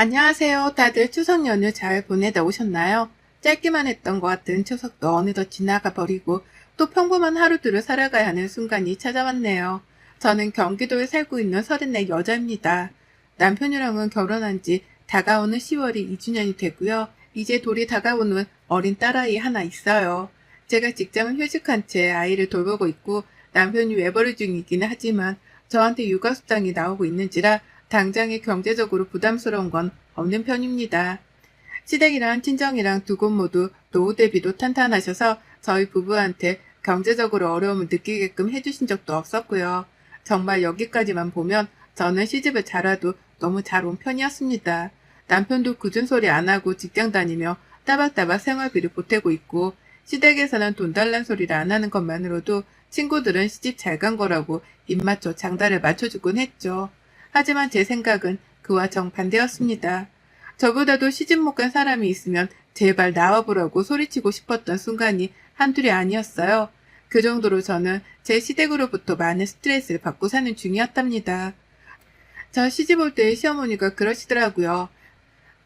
안녕하세요. 다들 추석 연휴 잘 보내다 오셨나요? 짧기만 했던 것 같은 추석도 어느덧 지나가 버리고 또 평범한 하루들을 살아가야 하는 순간이 찾아왔네요. 저는 경기도에 살고 있는 34 여자입니다. 남편이랑은 결혼한 지 다가오는 10월이 2주년이 되고요. 이제 돌이 다가오는 어린 딸아이 하나 있어요. 제가 직장을 휴직한 채 아이를 돌보고 있고 남편이 외벌이 중이긴 하지만 저한테 육아수당이 나오고 있는지라 당장에 경제적으로 부담스러운 건 없는 편입니다. 시댁이랑 친정이랑 두 곳 모두 노후 대비도 탄탄하셔서 저희 부부한테 경제적으로 어려움을 느끼게끔 해주신 적도 없었고요. 정말 여기까지만 보면 저는 시집을 잘 와도 너무 잘 온 편이었습니다. 남편도 굳은 소리 안 하고 직장 다니며 따박따박 생활비를 보태고 있고 시댁에서는 돈 달란 소리를 안 하는 것만으로도 친구들은 시집 잘 간 거라고 입맞춰 장단을 맞춰주곤 했죠. 하지만 제 생각은 그와 정반대였습니다. 저보다도 시집 못 간 사람이 있으면 제발 나와보라고 소리치고 싶었던 순간이 한둘이 아니었어요. 그 정도로 저는 제 시댁으로부터 많은 스트레스를 받고 사는 중이었답니다. 저 시집 올 때 시어머니가 그러시더라고요.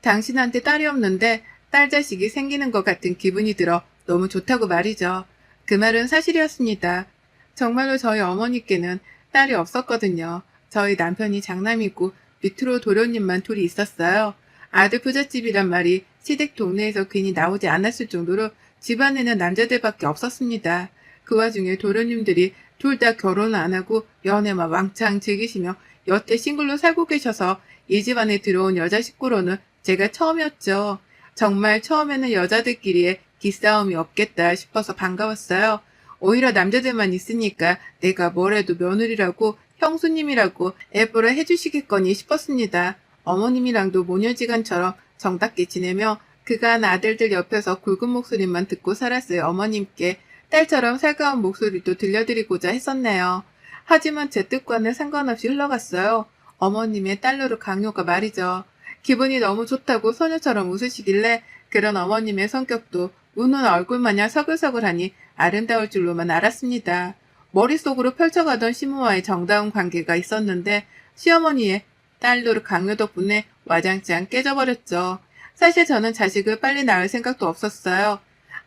당신한테 딸이 없는데 딸 자식이 생기는 것 같은 기분이 들어 너무 좋다고 말이죠. 그 말은 사실이었습니다. 정말로 저희 어머니께는 딸이 없었거든요. 저희 남편이 장남이고 밑으로 도련님만 둘이 있었어요. 아들 부잣집이란 말이 시댁 동네에서 괜히 나오지 않았을 정도로 집안에는 남자들밖에 없었습니다. 그 와중에 도련님들이 둘 다 결혼을 안 하고 연애만 왕창 즐기시며 여태 싱글로 살고 계셔서 이 집안에 들어온 여자 식구로는 제가 처음이었죠. 정말 처음에는 여자들끼리의 기싸움이 없겠다 싶어서 반가웠어요. 오히려 남자들만 있으니까 내가 뭐래도 며느리라고 형수님이라고 애보라 해주시겠거니 싶었습니다. 어머님이랑도 모녀지간처럼 정답게 지내며 그간 아들들 옆에서 굵은 목소리만 듣고 살았을 어머님께 딸처럼 살가운 목소리도 들려드리고자 했었네요. 하지만 제 뜻과는 상관없이 흘러갔어요. 어머님의 딸로로 강요가 말이죠. 기분이 너무 좋다고 소녀처럼 웃으시길래 그런 어머님의 성격도 우는 얼굴마냥 서글서글하니 아름다울 줄로만 알았습니다. 머릿속으로 펼쳐가던 시모와의 정다운 관계가 있었는데 시어머니의 딸로로 강요 덕분에 와장창 깨져버렸죠. 사실 저는 자식을 빨리 낳을 생각도 없었어요.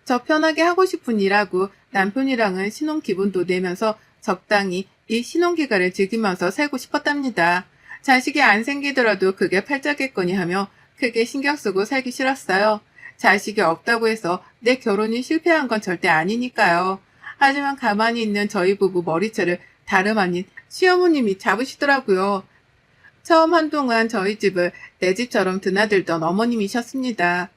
저 편하게 하고 싶은 일하고 남편이랑은 신혼 기분도 내면서 적당히 이 신혼기간을 즐기면서 살고 싶었답니다. 자식이 안 생기더라도 그게 팔자겠거니 하며 크게 신경 쓰고 살기 싫었어요. 자식이 없다고 해서 내 결혼이 실패한 건 절대 아니니까요. 하지만 가만히 있는 저희 부부 머리채를 다름 아닌 시어머님이 잡으시더라고요. 처음 한동안 저희 집을 내 집처럼 드나들던 어머님이셨습니다.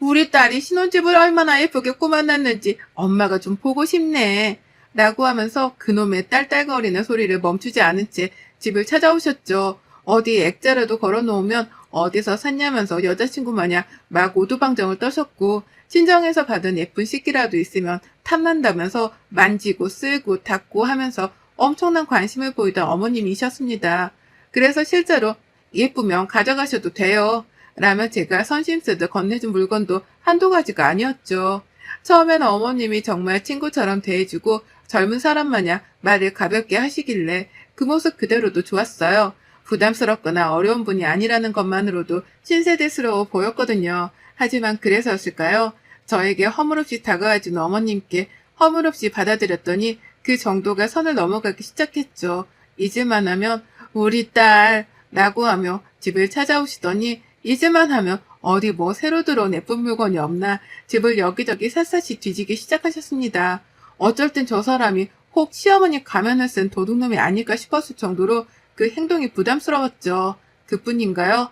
우리 딸이 신혼집을 얼마나 예쁘게 꾸며놨는지 엄마가 좀 보고 싶네. 라고 하면서 그놈의 딸딸거리는 소리를 멈추지 않은 채 집을 찾아오셨죠. 어디 액자라도 걸어놓으면 어디서 샀냐면서 여자친구 마냥 막 오두방정을 떠셨고 친정에서 받은 예쁜 식기라도 있으면 탐난다면서 만지고 쓸고 닦고 하면서 엄청난 관심을 보이던 어머님이셨습니다. 그래서 실제로 예쁘면 가져가셔도 돼요. 라며 제가 선심 쓰듯 건네준 물건도 한두 가지가 아니었죠. 처음에는 어머님이 정말 친구처럼 대해주고 젊은 사람 마냥 말을 가볍게 하시길래 그 모습 그대로도 좋았어요. 부담스럽거나 어려운 분이 아니라는 것만으로도 신세대스러워 보였거든요. 하지만 그래서였을까요? 저에게 허물없이 다가와준 어머님께 허물없이 받아들였더니 그 정도가 선을 넘어가기 시작했죠. 잊을만 하면 우리 딸 라고 하며 집을 찾아오시더니 잊을만 하면 어디 뭐 새로 들어온 예쁜 물건이 없나 집을 여기저기 샅샅이 뒤지기 시작하셨습니다. 어쩔 땐 저 사람이 혹 시어머니 가면을 쓴 도둑놈이 아닐까 싶었을 정도로 그 행동이 부담스러웠죠. 그뿐인가요?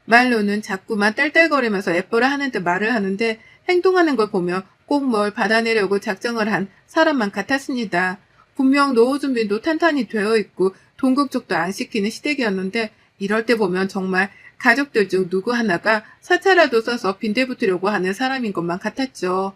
말로는 자꾸만 딸딸거리면서 예뻐라 하는 듯 말을 하는데 행동하는 걸 보면 꼭 뭘 받아내려고 작정을 한 사람만 같았습니다. 분명 노후 준비도 탄탄히 되어 있고 돈 걱정도 안 시키는 시댁이었는데 이럴 때 보면 정말 가족들 중 누구 하나가 사차라도 써서 빈대붙으려고 하는 사람인 것만 같았죠.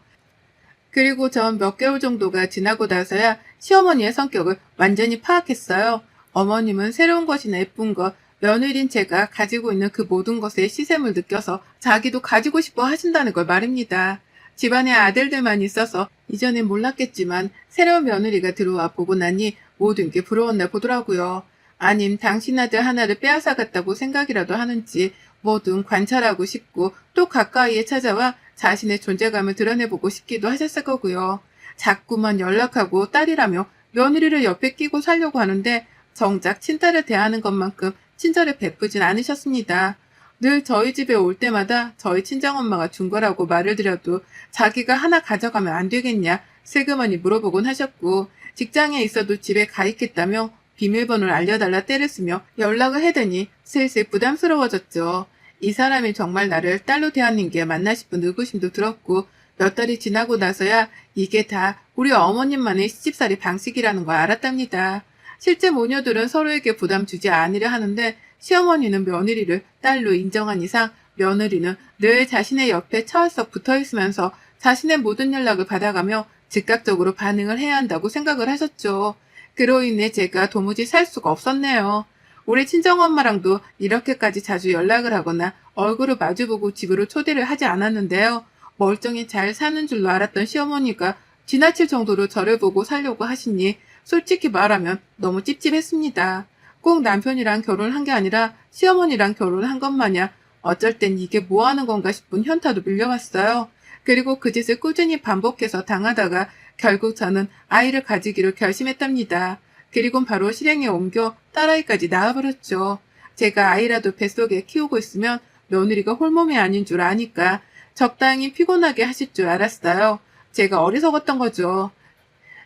그리고 전 몇 개월 정도가 지나고 나서야 시어머니의 성격을 완전히 파악했어요. 어머님은 새로운 것이나 예쁜 것, 며느리인 제가 가지고 있는 그 모든 것에 시샘을 느껴서 자기도 가지고 싶어 하신다는 걸 말입니다. 집안에 아들들만 있어서 이전엔 몰랐겠지만 새로운 며느리가 들어와 보고 나니 모든 게 부러웠나 보더라고요. 아님 당신 아들 하나를 빼앗아갔다고 생각이라도 하는지 뭐든 관찰하고 싶고 또 가까이에 찾아와 자신의 존재감을 드러내보고 싶기도 하셨을 거고요. 자꾸만 연락하고 딸이라며 며느리를 옆에 끼고 살려고 하는데 정작 친딸을 대하는 것만큼 친절을 베푸진 않으셨습니다. 늘 저희 집에 올 때마다 저희 친정엄마가 준 거라고 말을 드려도 자기가 하나 가져가면 안 되겠냐 슬그머니 물어보곤 하셨고, 직장에 있어도 집에 가 있겠다며 비밀번호를 알려달라 떼를 쓰며 연락을 해대니 슬슬 부담스러워졌죠. 이 사람이 정말 나를 딸로 대하는 게 맞나 싶은 의구심도 들었고, 몇 달이 지나고 나서야 이게 다 우리 어머님만의 시집살이 방식이라는 걸 알았답니다. 실제 모녀들은 서로에게 부담 주지 않으려 하는데 시어머니는 며느리를 딸로 인정한 이상 며느리는 늘 자신의 옆에 철썩 붙어있으면서 자신의 모든 연락을 받아가며 즉각적으로 반응을 해야 한다고 생각을 하셨죠. 그로 인해 제가 도무지 살 수가 없었네요. 우리 친정엄마랑도 이렇게까지 자주 연락을 하거나 얼굴을 마주보고 집으로 초대를 하지 않았는데요. 멀쩡히 잘 사는 줄로 알았던 시어머니가 지나칠 정도로 저를 보고 살려고 하시니 솔직히 말하면 너무 찝찝했습니다. 꼭 남편이랑 결혼한 게 아니라 시어머니랑 결혼한 것 마냥 어쩔 땐 이게 뭐 하는 건가 싶은 현타도 밀려왔어요. 그리고 그 짓을 꾸준히 반복해서 당하다가 결국 저는 아이를 가지기로 결심했답니다. 그리곤 바로 실행에 옮겨 딸아이까지 낳아버렸죠. 제가 아이라도 뱃속에 키우고 있으면 며느리가 홀몸이 아닌 줄 아니까 적당히 피곤하게 하실 줄 알았어요. 제가 어리석었던 거죠.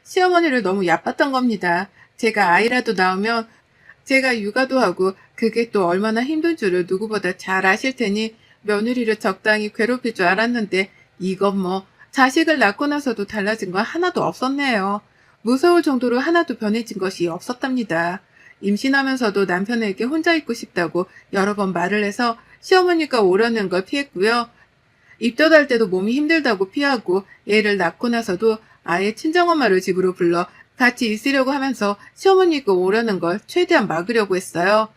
시어머니를 너무 얕봤던 겁니다. 제가 아이라도 낳으면 제가 육아도 하고 그게 또 얼마나 힘든 줄을 누구보다 잘 아실 테니 며느리를 적당히 괴롭힐 줄 알았는데 이건 뭐 자식을 낳고 나서도 달라진 건 하나도 없었네요. 무서울 정도로 하나도 변해진 것이 없었답니다. 임신하면서도 남편에게 혼자 있고 싶다고 여러 번 말을 해서 시어머니가 오려는 걸 피했고요. 입덧할 때도 몸이 힘들다고 피하고 애를 낳고 나서도 아예 친정엄마를 집으로 불러 같이 있으려고 하면서 시어머니가 오려는 걸 최대한 막으려고 했어요.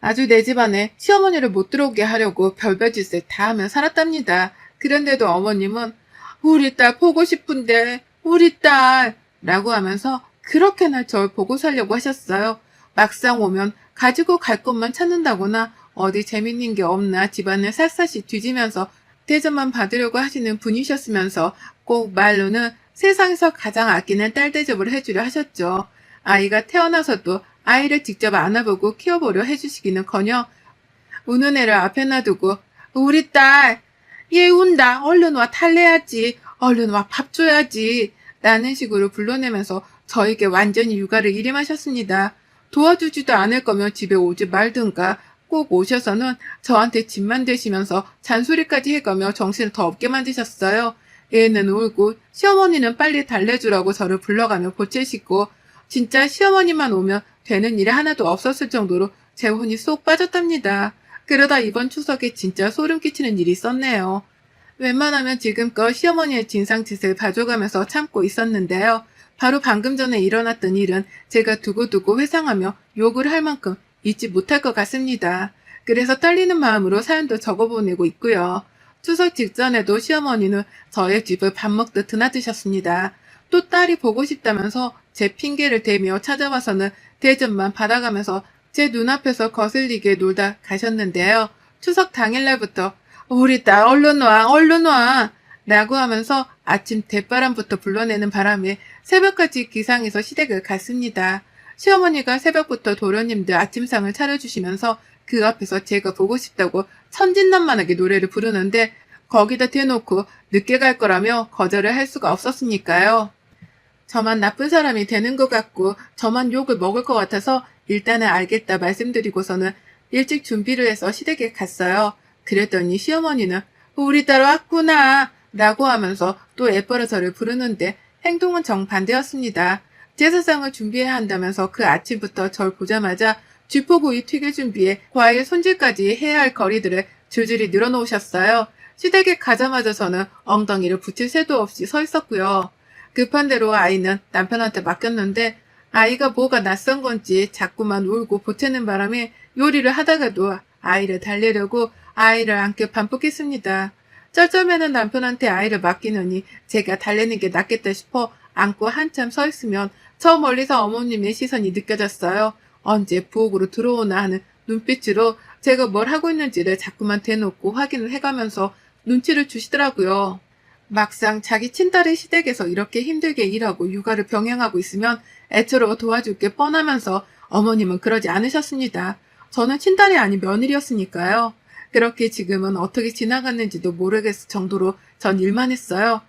아주 내 집안에 시어머니를 못 들어오게 하려고 별별 짓을 다 하며 살았답니다. 그런데도 어머님은 우리 딸 보고 싶은데 우리 딸 라고 하면서 그렇게나 절 보고 살려고 하셨어요. 막상 오면 가지고 갈 것만 찾는다거나 어디 재밌는 게 없나 집안을 샅샅이 뒤지면서 대접만 받으려고 하시는 분이셨으면서 꼭 말로는 세상에서 가장 아끼는 딸 대접을 해주려 하셨죠. 아이가 태어나서도 아이를 직접 안아보고 키워보려 해주시기는커녕 우는 애를 앞에 놔두고 우리 딸 얘 운다 얼른 와 탈래야지 얼른 와 밥 줘야지 라는 식으로 불러내면서 저에게 완전히 육아를 일임하셨습니다. 도와주지도 않을 거면 집에 오지 말든가 꼭 오셔서는 저한테 집만 대시면서 잔소리까지 해가며 정신을 더 없게 만드셨어요. 애는 울고 시어머니는 빨리 달래주라고 저를 불러가며 보채시고 진짜 시어머니만 오면 되는 일이 하나도 없었을 정도로 제 혼이 쏙 빠졌답니다. 그러다 이번 추석에 진짜 소름 끼치는 일이 있었네요. 웬만하면 지금껏 시어머니의 진상짓을 봐줘가면서 참고 있었는데요. 바로 방금 전에 일어났던 일은 제가 두고두고 회상하며 욕을 할 만큼 잊지 못할 것 같습니다. 그래서 떨리는 마음으로 사연도 적어보내고 있고요. 추석 직전에도 시어머니는 저의 집을 밥 먹듯 드나드셨습니다. 또 딸이 보고 싶다면서 제 핑계를 대며 찾아와서는 대접만 받아가면서 제 눈앞에서 거슬리게 놀다 가셨는데요. 추석 당일날부터 우리 딸 얼른 와 얼른 와 라고 하면서 아침 대바람부터 불러내는 바람에 새벽까지 기상해서 시댁을 갔습니다. 시어머니가 새벽부터 도련님들 아침상을 차려주시면서 그 앞에서 제가 보고 싶다고 천진난만하게 노래를 부르는데 거기다 대놓고 늦게 갈 거라며 거절을 할 수가 없었으니까요. 저만 나쁜 사람이 되는 것 같고 저만 욕을 먹을 것 같아서 일단은 알겠다 말씀드리고서는 일찍 준비를 해서 시댁에 갔어요. 그랬더니 시어머니는 우리 딸 왔구나 라고 하면서 또 애벌어 저를 부르는데 행동은 정반대였습니다. 제사상을 준비해야 한다면서 그 아침부터 절 보자마자 쥐포구이 튀길 준비에 과일 손질까지 해야 할 거리들을 줄줄이 늘어놓으셨어요. 시댁에 가자마자 저는 엉덩이를 붙일 새도 없이 서 있었고요. 급한 대로 아이는 남편한테 맡겼는데 아이가 뭐가 낯선 건지 자꾸만 울고 보채는 바람에 요리를 하다가도 아이를 달래려고 아이를 안겨 반복했습니다. 쩔쩔매는 남편한테 아이를 맡기느니 제가 달래는 게 낫겠다 싶어 안고 한참 서 있으면 저 멀리서 어머님의 시선이 느껴졌어요. 언제 부엌으로 들어오나 하는 눈빛으로 제가 뭘 하고 있는지를 자꾸만 대놓고 확인을 해가면서 눈치를 주시더라고요. 막상 자기 친딸의 시댁에서 이렇게 힘들게 일하고 육아를 병행하고 있으면 애처로 도와줄 게 뻔하면서 어머님은 그러지 않으셨습니다. 저는 친딸이 아닌 며느리였으니까요. 그렇게 지금은 어떻게 지나갔는지도 모르겠을 정도로 전 일만 했어요.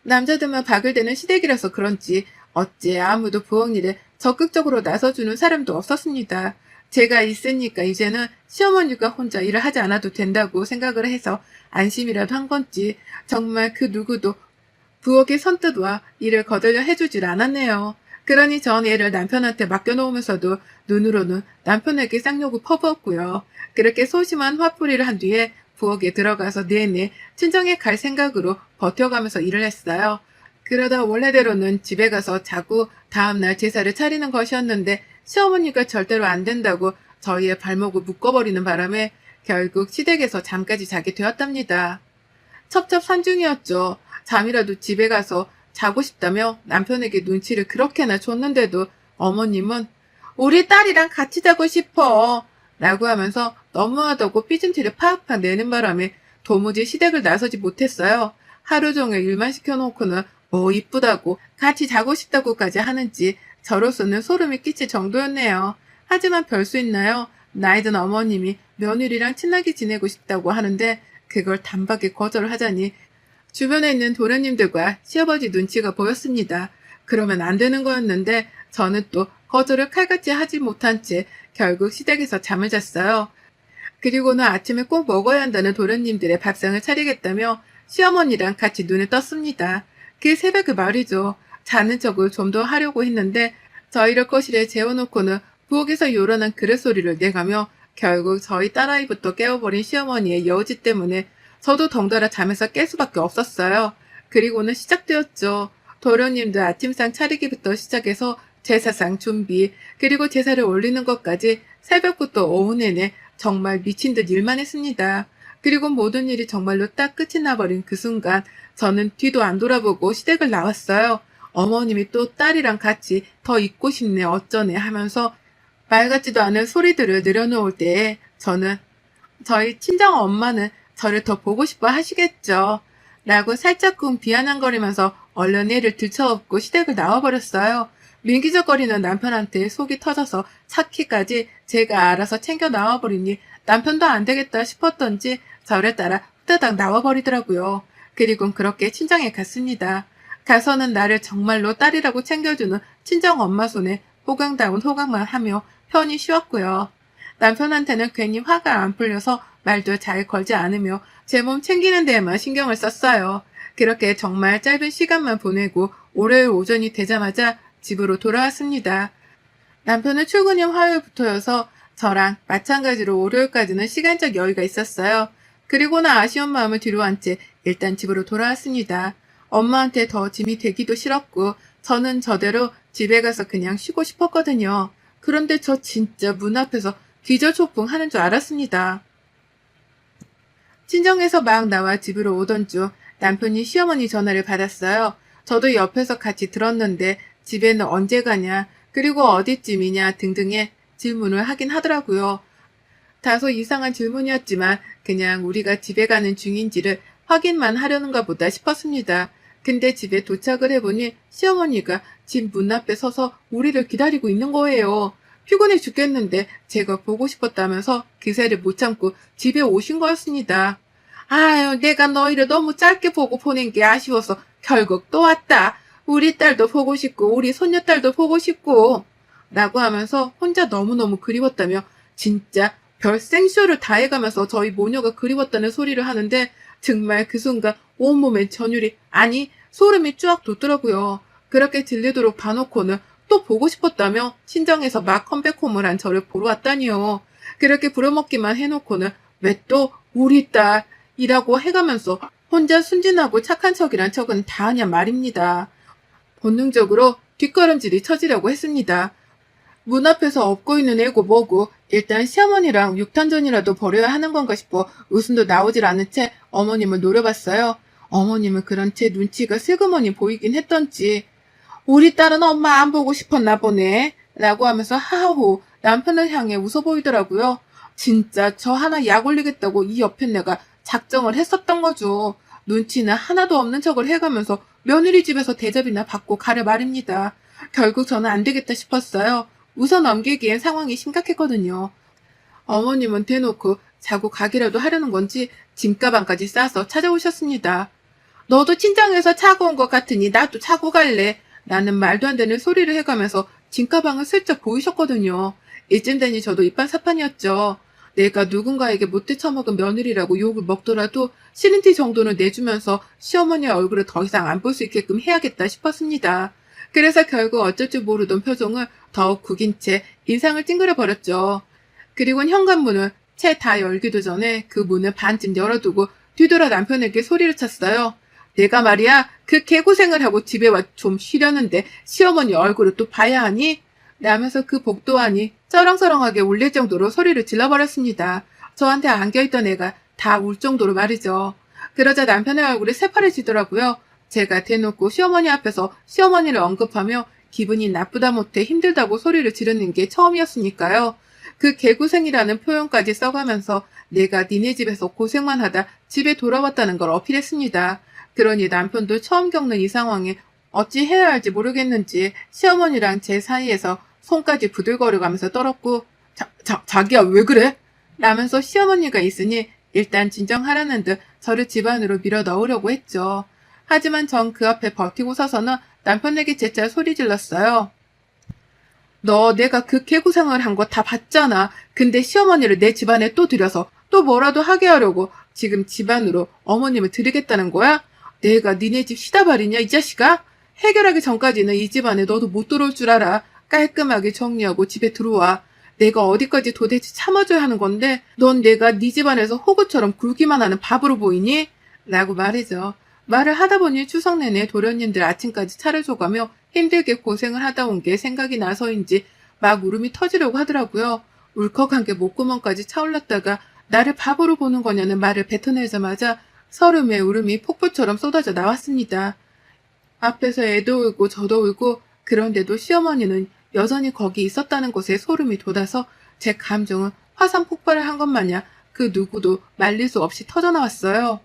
남자들만 박을대는 시댁이라서 그런지 어째 아무도 부엌 일에 적극적으로 나서주는 사람도 없었습니다. 제가 있으니까 이제는 시어머니가 혼자 일을 하지 않아도 된다고 생각을 해서 안심이라도 한 건지 정말 그 누구도 부엌의 선뜻와 일을 거들려 해주질 않았네요. 그러니 전 애를 남편한테 맡겨놓으면서도 눈으로는 남편에게 쌍욕을 퍼부었고요. 그렇게 소심한 화풀이를 한 뒤에 부엌에 들어가서 내내 친정에 갈 생각으로 버텨가면서 일을 했어요. 그러다 원래대로는 집에 가서 자고 다음날 제사를 차리는 것이었는데 시어머니가 절대로 안 된다고 저희의 발목을 묶어버리는 바람에 결국 시댁에서 잠까지 자게 되었답니다. 첩첩산중이었죠. 잠이라도 집에 가서 자고 싶다며 남편에게 눈치를 그렇게나 줬는데도 어머님은 우리 딸이랑 같이 자고 싶어 라고 하면서 너무하다고 삐진 티를 팍팍 내는 바람에 도무지 시댁을 나서지 못했어요. 하루 종일 일만 시켜놓고는 뭐 이쁘다고 같이 자고 싶다고까지 하는지 저로서는 소름이 끼칠 정도였네요. 하지만 별 수 있나요? 나이든 어머님이 며느리랑 친하게 지내고 싶다고 하는데 그걸 단박에 거절을 하자니 주변에 있는 도련님들과 시아버지 눈치가 보였습니다. 그러면 안 되는 거였는데 저는 또 거절을 칼같이 하지 못한 채 결국 시댁에서 잠을 잤어요. 그리고는 아침에 꼭 먹어야 한다는 도련님들의 밥상을 차리겠다며 시어머니랑 같이 눈을 떴습니다. 그 새벽에 말이죠. 자는 척을 좀 더 하려고 했는데 저희를 거실에 재워놓고는 부엌에서 요란한 그릇 소리를 내가며 결국 저희 딸아이부터 깨워버린 시어머니의 여우짓 때문에 저도 덩달아 잠에서 깰 수밖에 없었어요. 그리고는 시작되었죠. 도련님들 아침상 차리기부터 시작해서 제사상 준비, 그리고 제사를 올리는 것까지 새벽부터 오후 내내 정말 미친 듯 일만 했습니다. 그리고 모든 일이 정말로 딱 끝이 나버린 그 순간 저는 뒤도 안 돌아보고 시댁을 나왔어요. 어머님이 또 딸이랑 같이 더 있고 싶네 어쩌네 하면서 말 같지도 않은 소리들을 늘어놓을 때에 저는 저희 친정 엄마는 저를 더 보고 싶어 하시겠죠. 라고 살짝쿵 비아냥거리면서 얼른 애를 들쳐업고 시댁을 나와버렸어요. 민기적거리는 남편한테 속이 터져서 차키까지 제가 알아서 챙겨 나와버리니 남편도 안 되겠다 싶었던지 저를 따라 후다닥 나와버리더라고요. 그리곤 그렇게 친정에 갔습니다. 가서는 나를 정말로 딸이라고 챙겨주는 친정 엄마 손에 호강다운 호강만 하며 편히 쉬었고요. 남편한테는 괜히 화가 안 풀려서 말도 잘 걸지 않으며 제 몸 챙기는 데에만 신경을 썼어요. 그렇게 정말 짧은 시간만 보내고 월요일 오전이 되자마자 집으로 돌아왔습니다. 남편은 출근이 화요일부터여서 저랑 마찬가지로 월요일까지는 시간적 여유가 있었어요. 그리고는 아쉬운 마음을 뒤로한 채 일단 집으로 돌아왔습니다. 엄마한테 더 짐이 되기도 싫었고 저는 저대로 집에 가서 그냥 쉬고 싶었거든요. 그런데 저 진짜 문 앞에서 기절초풍 하는 줄 알았습니다. 친정에서 막 나와 집으로 오던 중 남편이 시어머니 전화를 받았어요. 저도 옆에서 같이 들었는데 집에는 언제 가냐, 그리고 어디쯤이냐 등등의 질문을 하긴 하더라고요. 다소 이상한 질문이었지만 그냥 우리가 집에 가는 중인지를 확인만 하려는가 보다 싶었습니다. 근데 집에 도착을 해보니 시어머니가 집 문 앞에 서서 우리를 기다리고 있는 거예요. 피곤해 죽겠는데 제가 보고 싶었다면서 기세를 못 참고 집에 오신 거였습니다. 아유, 내가 너희를 너무 짧게 보고 보낸 게 아쉬워서 결국 또 왔다. 우리 딸도 보고 싶고 우리 손녀딸도 보고 싶고 라고 하면서 혼자 너무너무 그리웠다며 진짜 별 생쇼를 다 해가면서 저희 모녀가 그리웠다는 소리를 하는데 정말 그 순간 온몸에 전율이 아니 소름이 쫙 돋더라고요. 그렇게 들리도록 봐놓고는 또 보고 싶었다며 친정에서 막 컴백홈을 한 저를 보러 왔다니요. 그렇게 부려먹기만 해놓고는 왜 또 우리 딸이라고 해가면서 혼자 순진하고 착한 척이란 척은 다 하냐 말입니다. 본능적으로 뒷걸음질이 쳐지려고 했습니다. 문 앞에서 업고 있는 애고 뭐고 일단 시어머니랑 육탄전이라도 벌여야 하는 건가 싶어 웃음도 나오질 않은 채 어머님을 노려봤어요. 어머님은 그런 제 눈치가 슬그머니 보이긴 했던지 우리 딸은 엄마 안 보고 싶었나 보네 라고 하면서 하하호 남편을 향해 웃어 보이더라고요. 진짜 저 하나 약 올리겠다고 이 옆에 내가 작정을 했었던 거죠. 눈치는 하나도 없는 척을 해가면서 며느리 집에서 대접이나 받고 가려 말입니다. 결국 저는 안 되겠다 싶었어요. 웃어 넘기기엔 상황이 심각했거든요. 어머님은 대놓고 자고 가기라도 하려는 건지 짐가방까지 싸서 찾아오셨습니다. 너도 친정에서 차고 온 것 같으니 나도 차고 갈래. 나는 말도 안 되는 소리를 해가면서 짐가방을 슬쩍 보이셨거든요. 이쯤 되니 저도 이판사판이었죠. 내가 누군가에게 못돼 처먹은 며느리라고 욕을 먹더라도 싫은 티 정도는 내주면서 시어머니의 얼굴을 더 이상 안 볼 수 있게끔 해야겠다 싶었습니다. 그래서 결국 어쩔 줄 모르던 표정을 더욱 구긴 채 인상을 찡그려 버렸죠. 그리고 현관문을 채 다 열기도 전에 그 문을 반쯤 열어두고 뒤돌아 남편에게 소리를 쳤어요. 내가 말이야 그 개고생을 하고 집에 와 좀 쉬려는데 시어머니 얼굴을 또 봐야 하니? 라면서 그 복도안이 쩌렁쩌렁하게 울릴 정도로 소리를 질러버렸습니다. 저한테 안겨있던 애가 다 울 정도로 말이죠. 그러자 남편의 얼굴이 새파래지더라고요. 제가 대놓고 시어머니 앞에서 시어머니를 언급하며 기분이 나쁘다 못해 힘들다고 소리를 지르는 게 처음이었으니까요. 그 개고생이라는 표현까지 써가면서 내가 니네 집에서 고생만 하다 집에 돌아왔다는 걸 어필했습니다. 그러니 남편도 처음 겪는 이 상황에 어찌 해야 할지 모르겠는지 시어머니랑 제 사이에서 손까지 부들거려가면서 떨었고 자기야 왜 그래? 라면서 시어머니가 있으니 일단 진정하라는 듯 저를 집 안으로 밀어 넣으려고 했죠. 하지만 전 그 앞에 버티고 서서는 남편에게 재차 소리 질렀어요. 너 내가 그 개고생을 한 거 다 봤잖아. 근데 시어머니를 내 집안에 또 들여서 또 뭐라도 하게 하려고 지금 집안으로 어머님을 들이겠다는 거야? 내가 니네 집 시다발이냐 이 자식아? 해결하기 전까지는 이 집안에 너도 못 들어올 줄 알아. 깔끔하게 정리하고 집에 들어와. 내가 어디까지 도대체 참아줘야 하는 건데 넌 내가 네 집안에서 호구처럼 굴기만 하는 밥으로 보이니? 라고 말이죠. 말을 하다 보니 추석 내내 도련님들 아침까지 차려줘가며 힘들게 고생을 하다 온 게 생각이 나서인지 막 울음이 터지려고 하더라고요. 울컥한 게 목구멍까지 차올랐다가 나를 바보로 보는 거냐는 말을 뱉어내자마자 서름의 울음이 폭포처럼 쏟아져 나왔습니다. 앞에서 애도 울고 저도 울고 그런데도 시어머니는 여전히 거기 있었다는 것에 소름이 돋아서 제 감정은 화산 폭발을 한 것 마냥 그 누구도 말릴 수 없이 터져나왔어요.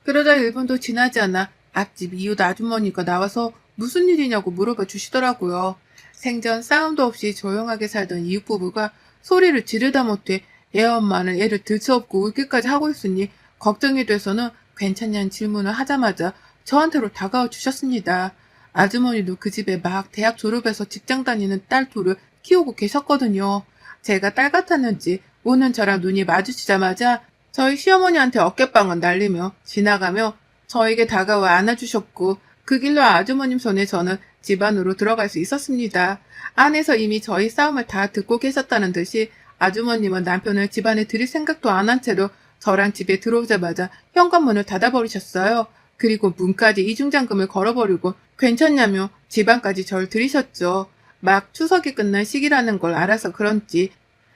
그러다 1분도 지나지 않아 앞집 이웃 아주머니가 나와서 무슨 일이냐고 물어봐 주시더라고요. 생전 싸움도 없이 조용하게 살던 이웃 부부가 소리를 지르다 못해 애 엄마는 애를 들쳐업고 울기까지 하고 있으니 걱정이 돼서는 괜찮냐는 질문을 하자마자 저한테로 다가와 주셨습니다. 아주머니도 그 집에 막 대학 졸업해서 직장 다니는 딸 둘을 키우고 계셨거든요. 제가 딸 같았는지 오는 저랑 눈이 마주치자마자 저희 시어머니한테 어깨빵을 날리며 지나가며 저에게 다가와 안아주셨고 그 길로 아주머님 손에 저는 집 안으로 들어갈 수 있었습니다. 안에서 이미 저희 싸움을 다 듣고 계셨다는 듯이 아주머님은 남편을 집 안에 들일 생각도 안 한 채로 저랑 집에 들어오자마자 현관문을 닫아버리셨어요. 그리고 문까지 이중잠금을 걸어버리고 괜찮냐며 집 안까지 절 들이셨죠. 막 추석이 끝난 시기라는 걸 알아서 그런지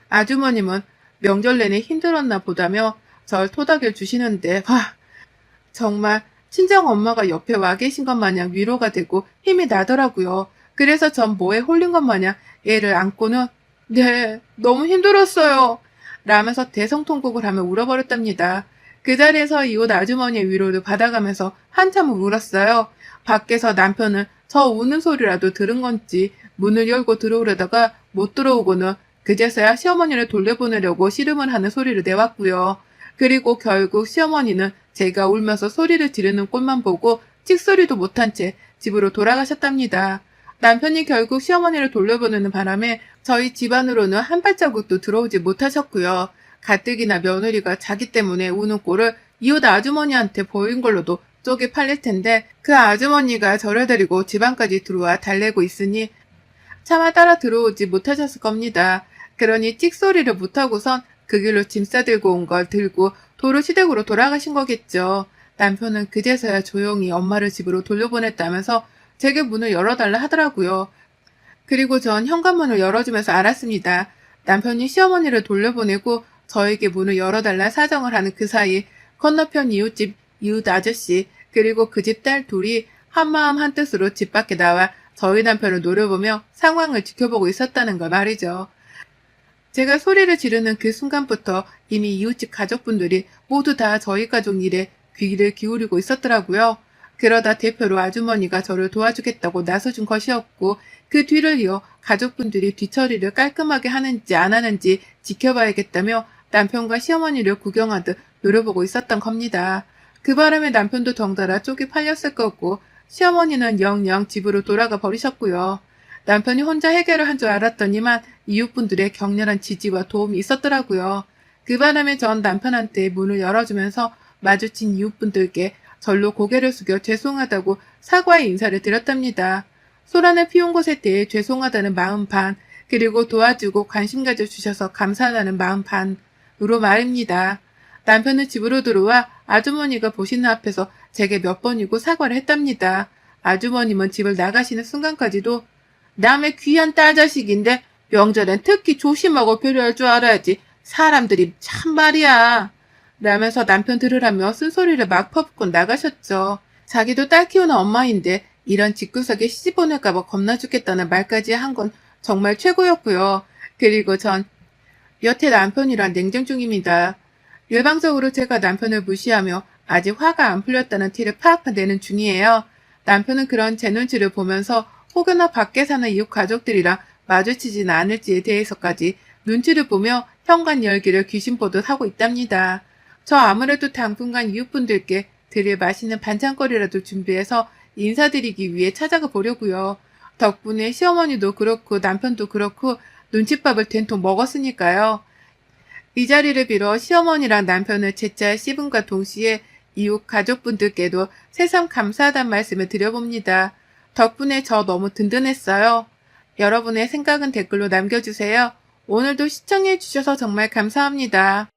아주머님은 명절 내내 힘들었나 보다며 절 토닥여 주시는데 정말 친정엄마가 옆에 와 계신 것 마냥 위로가 되고 힘이 나더라고요. 그래서 전 뭐에 홀린 것 마냥 애를 안고는 네, 너무 힘들었어요. 라면서 대성통곡을 하며 울어버렸답니다. 그 자리에서 이웃 아주머니의 위로를 받아가면서 한참을 울었어요. 밖에서 남편은 저 우는 소리라도 들은 건지 문을 열고 들어오려다가 못 들어오고는 그제서야 시어머니를 돌려보내려고 씨름을 하는 소리를 내왔고요. 그리고 결국 시어머니는 제가 울면서 소리를 지르는 꼴만 보고 찍소리도 못한 채 집으로 돌아가셨답니다. 남편이 결국 시어머니를 돌려보내는 바람에 저희 집안으로는 한 발자국도 들어오지 못하셨고요. 가뜩이나 며느리가 자기 때문에 우는 꼴을 이웃 아주머니한테 보인 걸로도 쪽이 팔릴 텐데 그 아주머니가 저를 데리고 집안까지 들어와 달래고 있으니 차마 따라 들어오지 못하셨을 겁니다. 그러니 찍소리를 못하고선 그 길로 짐 싸들고 온 걸 들고 도로 시댁으로 돌아가신 거겠죠. 남편은 그제서야 조용히 엄마를 집으로 돌려보냈다면서 제게 문을 열어달라 하더라고요. 그리고 전 현관문을 열어주면서 알았습니다. 남편이 시어머니를 돌려보내고 저에게 문을 열어달라 사정을 하는 그 사이 건너편 이웃집 이웃 아저씨 그리고 그 집 딸 둘이 한마음 한뜻으로 집 밖에 나와 저희 남편을 노려보며 상황을 지켜보고 있었다는 걸 말이죠. 제가 소리를 지르는 그 순간부터 이미 이웃집 가족분들이 모두 다 저희 가족 일에 귀를 기울이고 있었더라고요. 그러다 대표로 아주머니가 저를 도와주겠다고 나서준 것이었고 그 뒤를 이어 가족분들이 뒤처리를 깔끔하게 하는지 안 하는지 지켜봐야겠다며 남편과 시어머니를 구경하듯 노려보고 있었던 겁니다. 그 바람에 남편도 덩달아 쪽이 팔렸을 거고 시어머니는 영영 집으로 돌아가 버리셨고요. 남편이 혼자 해결을 한 줄 알았더니만 이웃분들의 격렬한 지지와 도움이 있었더라고요. 그 바람에 전 남편한테 문을 열어주면서 마주친 이웃분들께 절로 고개를 숙여 죄송하다고 사과의 인사를 드렸답니다. 소란을 피운 것에 대해 죄송하다는 마음 반, 그리고 도와주고 관심 가져주셔서 감사하다는 마음 반으로 말입니다. 남편은 집으로 들어와 아주머니가 보시는 앞에서 제게 몇 번이고 사과를 했답니다. 아주머님은 집을 나가시는 순간까지도 남의 귀한 딸 자식인데 명절엔 특히 조심하고 배려할 줄 알아야지. 사람들이 참 말이야. 라면서 남편 들으라며 쓴소리를 막 퍼붓고 나가셨죠. 자기도 딸 키우는 엄마인데 이런 집구석에 시집 보낼까봐 겁나 죽겠다는 말까지 한 건 정말 최고였고요. 그리고 전 여태 남편이랑 냉전 중입니다. 일방적으로 제가 남편을 무시하며 아직 화가 안 풀렸다는 티를 팍팍 내는 중이에요. 남편은 그런 제 눈치를 보면서 혹여나 밖에 사는 이웃 가족들이랑 마주치진 않을지에 대해서까지 눈치를 보며 현관 열기를 귀신 보듯 하고 있답니다. 저 아무래도 당분간 이웃분들께 드릴 맛있는 반찬거리라도 준비해서 인사드리기 위해 찾아가 보려고요. 덕분에 시어머니도 그렇고 남편도 그렇고 눈칫밥을 된통 먹었으니까요. 이 자리를 빌어 시어머니랑 남편을 제잘 씹음과 동시에 이웃 가족분들께도 새삼 감사하다는 말씀을 드려봅니다. 덕분에 저 너무 든든했어요. 여러분의 생각은 댓글로 남겨주세요. 오늘도 시청해주셔서 정말 감사합니다.